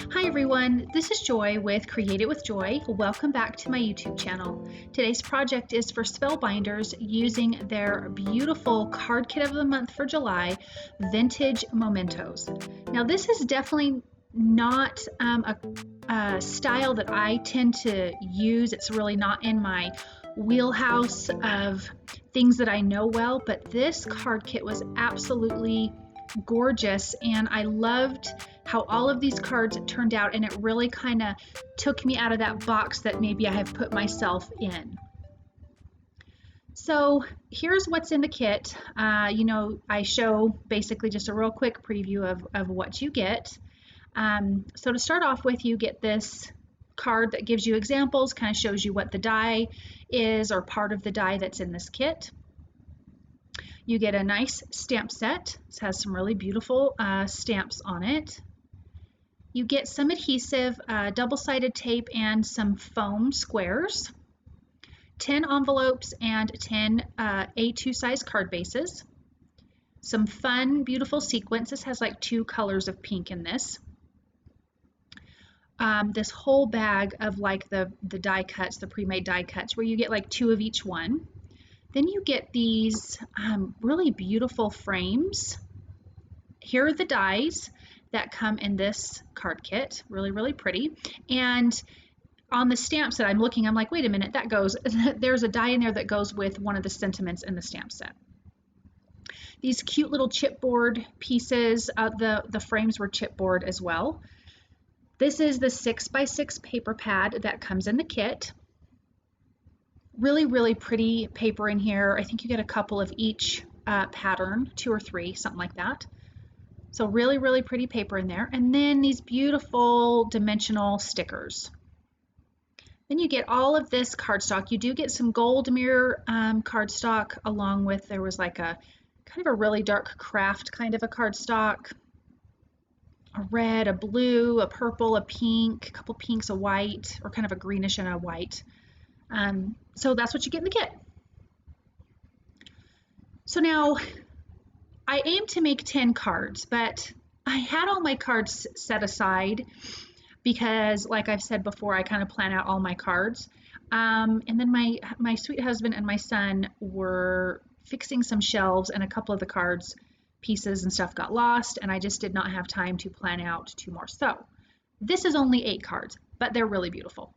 Hi everyone, this is Joy with Create It with Joy. Welcome back to my YouTube channel. Today's project is for Spellbinders using their beautiful card kit of the month for July, Vintage Mementos. Now this is definitely not a style that I tend to use. It's really not in my wheelhouse of things that I know well, but this card kit was absolutely gorgeous and I loved how all of these cards turned out, and it really kind of took me out of that box that maybe I have put myself in. So here's what's in the kit. I show basically just a real quick preview of what you get. So to start off with, you get this card that gives you examples, kind of shows you what the die is or part of the die that's in this kit. You get a nice stamp set. It has some really beautiful stamps on it. You get some adhesive, double-sided tape, and some foam squares, 10 envelopes, and 10 A2 size card bases. Some fun, beautiful sequins. This has like 2 colors of pink in this. This whole bag of like the die cuts, the pre-made die cuts, where you get like 2 of each one. Then you get these really beautiful frames. Here are the dies that come in this card kit. Really, really pretty. And on the stamp set, I'm looking, I'm like, wait a minute, that goes, there's a die in there that goes with one of the sentiments in the stamp set. These cute little chipboard pieces, the frames were chipboard as well. This is the 6x6 paper pad that comes in the kit. Really, really pretty paper in here. I think you get a couple of each pattern, 2 or 3, something like that. So really, really pretty paper in there. And then these beautiful dimensional stickers. Then you get all of this cardstock. You do get some gold meir cardstock along with, there was like a kind of a really dark craft kind of a cardstock. A red, a blue, a purple, a pink, a couple pinks, a white, or kind of a greenish and a white. So that's what you get in the kit. So now I aim to make 10 cards, but I had all my cards set aside because, like I've said before, I kind of plan out all my cards. And then my sweet husband and my son were fixing some shelves, and a couple of the cards pieces and stuff got lost, and I just did not have time to plan out 2 more. So this is only 8 cards, but they're really beautiful.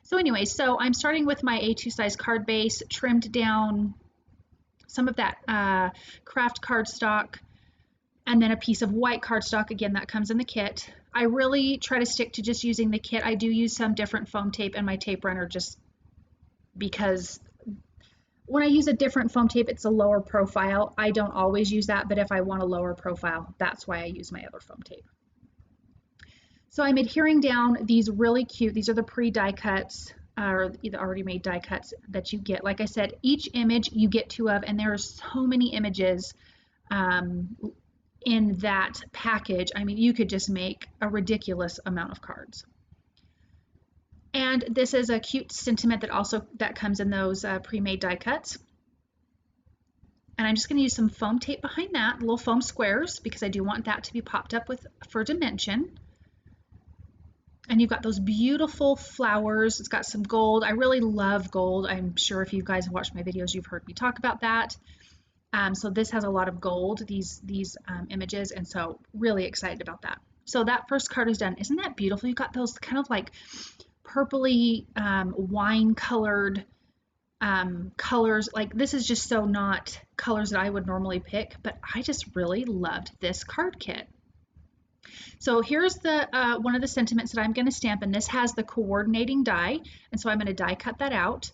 So anyway, so I'm starting with my A2 size card base, trimmed down some of that craft cardstock, and then a piece of white cardstock, again, that comes in the kit. I really try to stick to just using the kit. I do use some different foam tape in my tape runner just because when I use a different foam tape, it's a lower profile. I don't always use that, but if I want a lower profile, that's why I use my other foam tape. So I'm adhering down these really cute, these are the pre-die cuts, or the already made die cuts that you get. Like I said, each image you get 2 of, and there are so many images in that package. I mean, you could just make a ridiculous amount of cards. And this is a cute sentiment that comes in those pre-made die cuts. And I'm just going to use some foam tape behind that, little foam squares, because I do want that to be popped up for dimension. And you've got those beautiful flowers. It's got some gold. I really love gold. I'm sure if you guys have watched my videos, you've heard me talk about that. So this has a lot of gold, these images, and so really excited about that. So that first card is done. Isn't that beautiful? You've got those kind of like purpley wine colored colors. Like, this is just so not colors that I would normally pick, but I just really loved this card kit. So here's the one of the sentiments that I'm going to stamp, and this has the coordinating die, and so I'm going to die cut that out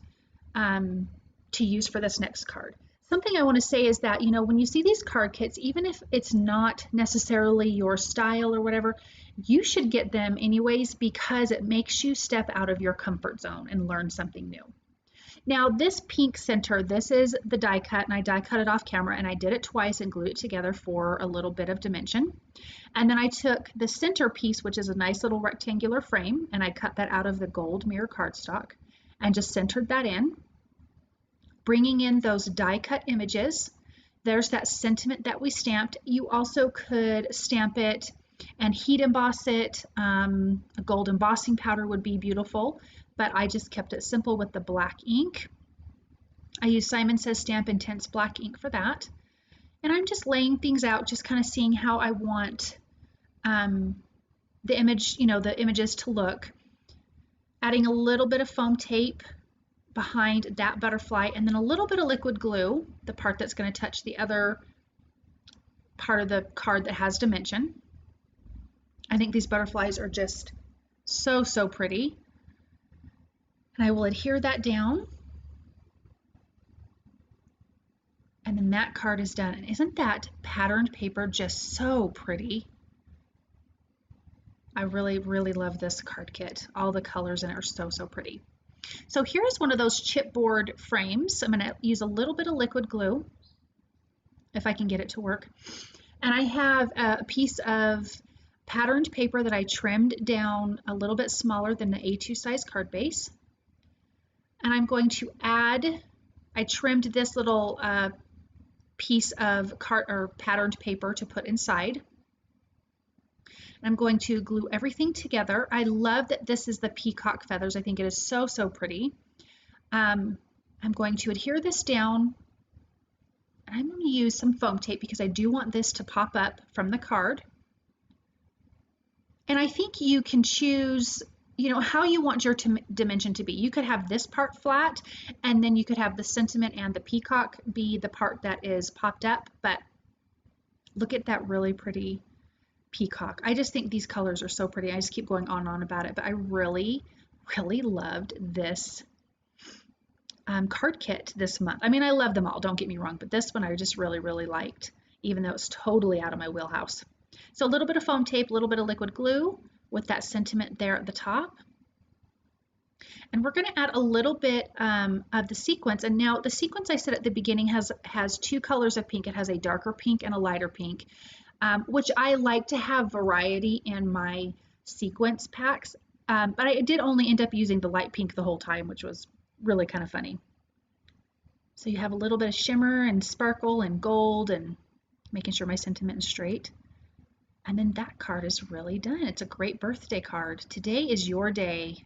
to use for this next card. Something I want to say is that, when you see these card kits, even if it's not necessarily your style or whatever, you should get them anyways because it makes you step out of your comfort zone and learn something new. Now this pink center, this is the die cut, and I die cut it off camera, and I did it twice and glued it together for a little bit of dimension. And then I took the center piece, which is a nice little rectangular frame, and I cut that out of the gold mirror cardstock and just centered that in, bringing in those die cut images. There's that sentiment that we stamped. You also could stamp it and heat emboss it. A gold embossing powder would be beautiful, but I just kept it simple with the black ink. I use Simon Says Stamp Intense Black ink for that. And I'm just laying things out, just kind of seeing how I want the image, the images to look. Adding a little bit of foam tape behind that butterfly, and then a little bit of liquid glue, the part that's going to touch the other part of the card that has dimension. I think these butterflies are just so, so pretty. And I will adhere that down. And then that card is done. And isn't that patterned paper just so pretty? I really, really love this card kit. All the colors in it are so, so pretty. So here's one of those chipboard frames. I'm going to use a little bit of liquid glue, if I can get it to work. And I have a piece of patterned paper that I trimmed down a little bit smaller than the A2 size card base. And I'm going to add, I trimmed this little piece of patterned paper to put inside. I'm going to glue everything together. I love that this is the peacock feathers. I think it is so, so pretty. I'm going to adhere this down. I'm going to use some foam tape because I do want this to pop up from the card. And I think you can choose, how you want your dimension to be. You could have this part flat, and then you could have the sentiment and the peacock be the part that is popped up. But look at that really pretty peacock. I just think these colors are so pretty. I just keep going on and on about it, but I really, really loved this card kit this month. I mean, I love them all, don't get me wrong, but this one I just really, really liked, even though it's totally out of my wheelhouse. So a little bit of foam tape, a little bit of liquid glue with that sentiment there at the top. And we're going to add a little bit of the sequins. And now the sequins, I said at the beginning, has two colors of pink. It has a darker pink and a lighter pink. Which I like to have variety in my sequence packs, but I did only end up using the light pink the whole time, which was really kind of funny. So you have a little bit of shimmer and sparkle and gold, and making sure my sentiment is straight. And then that card is really done. It's a great birthday card. Today is your day.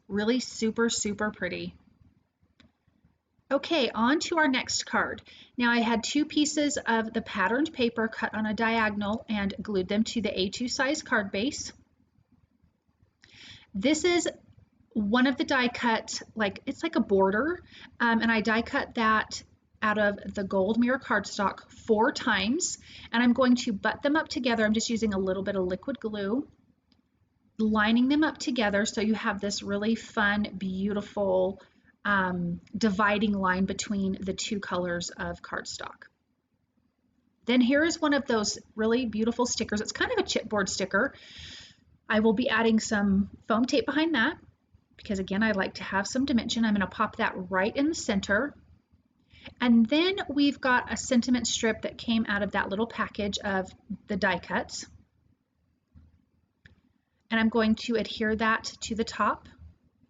Really super, super pretty. Okay, on to our next card. Now I had two pieces of the patterned paper cut on a diagonal and glued them to the A2 size card base. This is one of the die cut, it's like a border, and I die cut that out of the gold mirror cardstock 4 times, and I'm going to butt them up together. I'm just using a little bit of liquid glue, lining them up together so you have this really fun, beautiful dividing line between the two colors of cardstock. Then here is one of those really beautiful stickers. It's kind of a chipboard sticker. I will be adding some foam tape behind that because, again, I like to have some dimension. I'm going to pop that right in the center. And then we've got a sentiment strip that came out of that little package of the die cuts. And I'm going to adhere that to the top.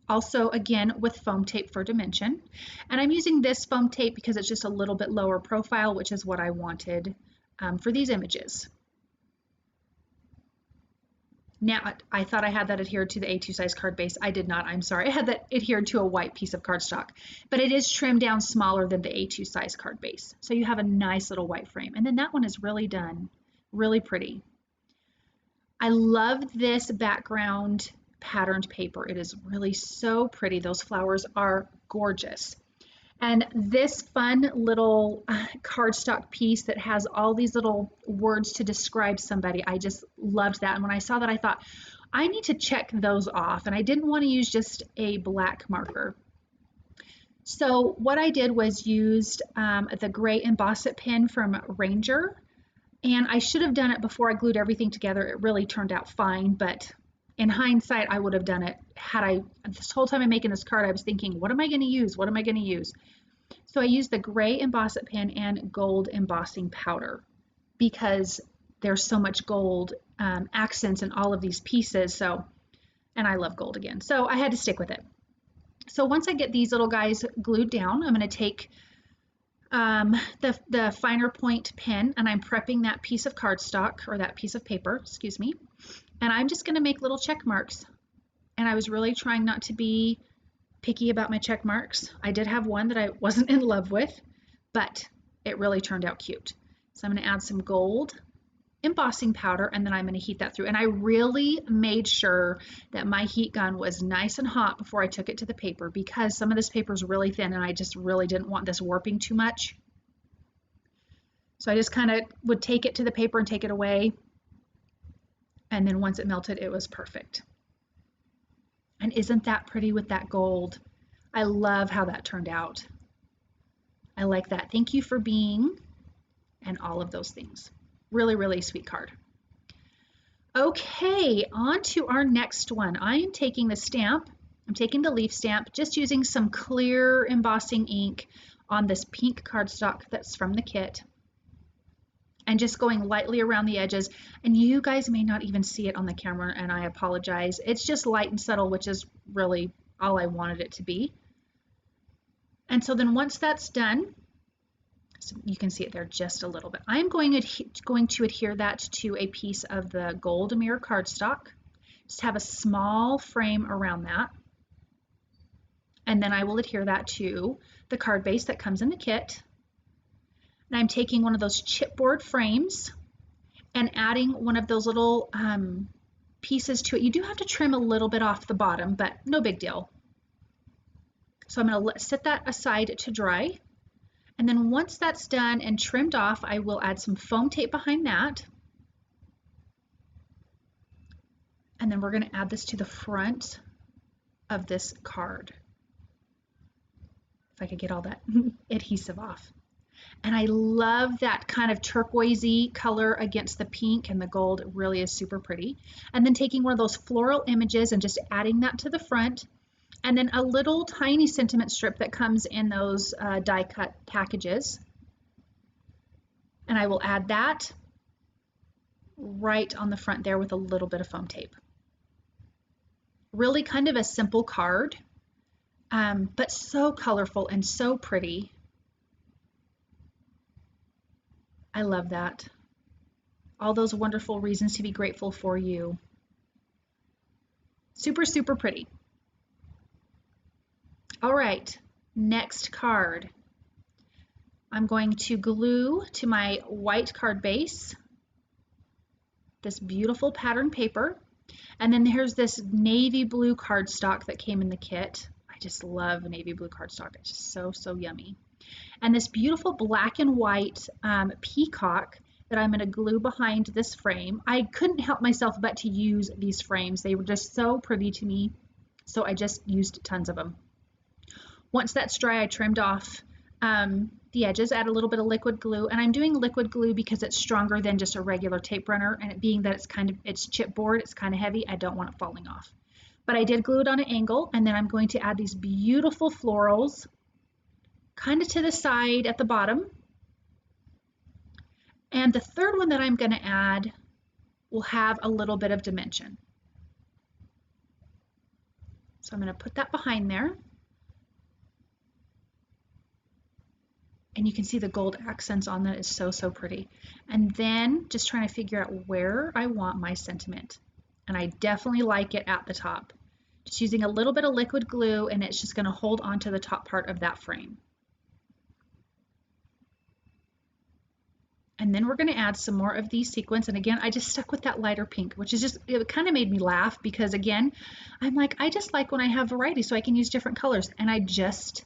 Also, again, with foam tape for dimension. And I'm using this foam tape because it's just a little bit lower profile, which is what I wanted for these images. Now, I thought I had that adhered to the A2 size card base. I did not, I'm sorry. I had that adhered to a white piece of cardstock, but it is trimmed down smaller than the A2 size card base. So you have a nice little white frame. And then that one is really done, really pretty. I love this background patterned paper. It is really so pretty. Those flowers are gorgeous. And this fun little cardstock piece that has all these little words to describe somebody, I just loved that. And when I saw that, I thought, I need to check those off. And I didn't want to use just a black marker. So what I did was used the gray Emboss It pen from Ranger. And I should have done it before I glued everything together. It really turned out fine, but in hindsight, I would have done it this whole time I'm making this card, I was thinking, what am I going to use? What am I going to use? So I used the gray Emboss It pen and gold embossing powder because there's so much gold accents in all of these pieces. And I love gold again. So I had to stick with it. So once I get these little guys glued down, I'm going to take the finer point pen, and I'm prepping that piece of cardstock, or that piece of paper, excuse me, and I'm just going to make little check marks. And I was really trying not to be picky about my check marks. I did have one that I wasn't in love with, but it really turned out cute. So I'm going to add some gold embossing powder, and then I'm going to heat that through. And I really made sure that my heat gun was nice and hot before I took it to the paper, because some of this paper is really thin and I just really didn't want this warping too much. So I just kind of would take it to the paper and take it away. And then once it melted, it was perfect. And isn't that pretty with that gold? I love how that turned out. I like that. Thank you for being, and all of those things. Really, really sweet card. Okay, on to our next one. I am taking the stamp. I'm taking the leaf stamp, just using some clear embossing ink on this pink cardstock that's from the kit, and just going lightly around the edges. And you guys may not even see it on the camera, and I apologize. It's just light and subtle, which is really all I wanted it to be. And so then once that's done, so you can see it there just a little bit, I'm going to adhere that to a piece of the gold meir cardstock. Just have a small frame around that. And then I will adhere that to the card base that comes in the kit. And I'm taking one of those chipboard frames and adding one of those little pieces to it. You do have to trim a little bit off the bottom, but no big deal. So I'm going to set that aside to dry. And then once that's done and trimmed off, I will add some foam tape behind that. And then we're going to add this to the front of this card. If I could get all that adhesive off. And I love that kind of turquoisey color against the pink and the gold. It really is super pretty. And then taking one of those floral images and just adding that to the front. And then a little tiny sentiment strip that comes in those die cut packages. And I will add that right on the front there with a little bit of foam tape. Really kind of a simple card, but so colorful and so pretty. I love that. All those wonderful reasons to be grateful for you. Super, super pretty. All right, next card. I'm going to glue to my white card base this beautiful pattern paper. And then here's this navy blue cardstock that came in the kit. I just love navy blue cardstock. It's just so, so yummy. And this beautiful black and white peacock that I'm going to glue behind this frame. I couldn't help myself but to use these frames. They were just so pretty to me, so I just used tons of them. Once that's dry, I trimmed off the edges, add a little bit of liquid glue, and I'm doing liquid glue because it's stronger than just a regular tape runner, and it being that it's chipboard, it's kind of heavy, I don't want it falling off. But I did glue it on an angle, and then I'm going to add these beautiful florals kind of to the side at the bottom. And the third one that I'm going to add will have a little bit of dimension. So I'm going to put that behind there. And you can see the gold accents on that is so, so pretty. And then just trying to figure out where I want my sentiment. And I definitely like it at the top. Just using a little bit of liquid glue, and it's just going to hold onto the top part of that frame. And then we're going to add some more of these sequins. And again, I just stuck with that lighter pink, which is just, it kind of made me laugh because again, I'm like, I just like when I have variety so I can use different colors. And I just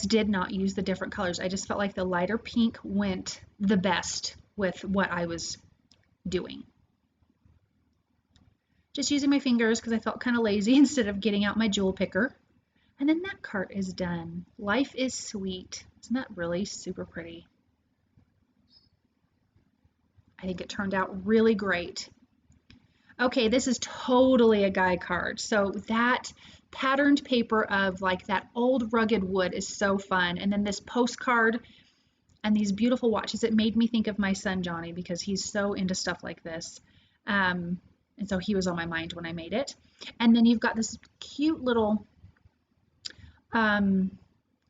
did not use the different colors. I just felt like the lighter pink went the best with what I was doing. Just using my fingers because I felt kind of lazy instead of getting out my jewel picker. And then that card is done. Life is sweet. Isn't that really super pretty? I think it turned out really great. Okay, this is totally a guy card. So that patterned paper of like that old rugged wood is so fun. And then this postcard and these beautiful watches, it made me think of my son Johnny because he's so into stuff like this. And so he was on my mind when I made it. And then you've got this cute little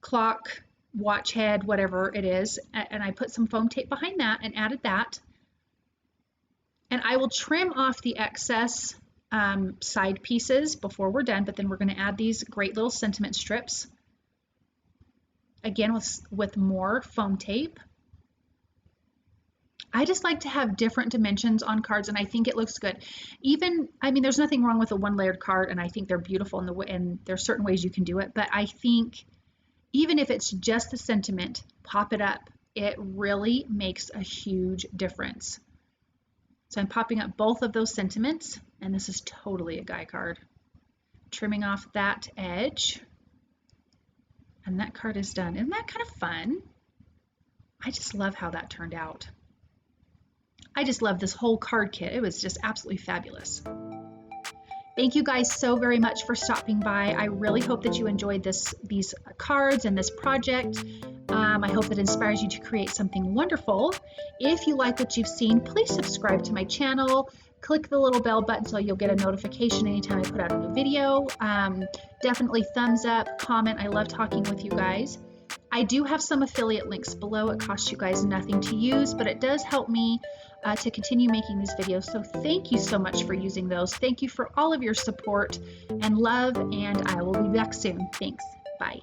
clock watch head, whatever it is, and I put some foam tape behind that and added that. And I will trim off the excess side pieces before we're done, but then we're going to add these great little sentiment strips. Again, with more foam tape. I just like to have different dimensions on cards, and I think it looks good. Even, I mean, there's nothing wrong with a one-layered card, and I think they're beautiful and there's certain ways you can do it, but I think even if it's just the sentiment, pop it up. It really makes a huge difference. So I'm popping up both of those sentiments, and this is totally a guy card. Trimming off that edge, and that card is done. Isn't that kind of fun? I just love how that turned out. I just love this whole card kit. It was just absolutely fabulous. Thank you guys so very much for stopping by. I really hope that you enjoyed these cards and this project. I hope that inspires you to create something wonderful. If you like what you've seen, please subscribe to my channel. Click the little bell button so you'll get a notification anytime I put out a new video. Definitely thumbs up, comment. I love talking with you guys. I do have some affiliate links below. It costs you guys nothing to use, but it does help me to continue making these videos. So thank you so much for using those. Thank you for all of your support and love, and I will be back soon. Thanks. Bye.